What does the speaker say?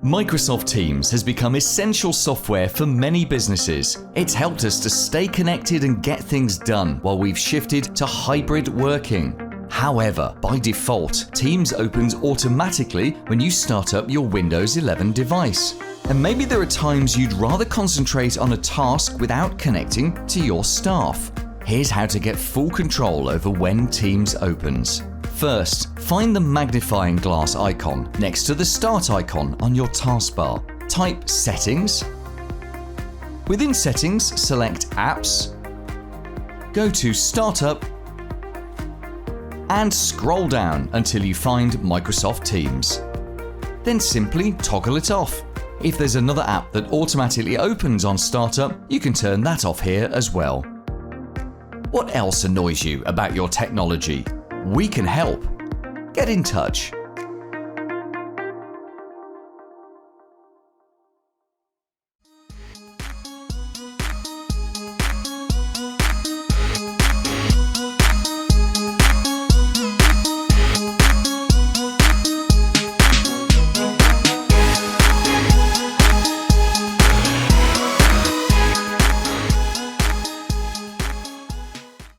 Microsoft Teams has become essential software for many businesses. It's helped us to stay connected and get things done while we've shifted to hybrid working. However, by default, Teams opens automatically when you start up your Windows 11 device. And maybe there are times you'd rather concentrate on a task without connecting to your staff. Here's how to get full control over when Teams opens. First, find the magnifying glass icon next to the Start icon on your taskbar. Type Settings. Within Settings, select Apps. Go to Startup and scroll down until you find Microsoft Teams. Then simply toggle it off. If there's another app that automatically opens on startup, you can turn that off here as well. What else annoys you about your technology? We can help. Get in touch.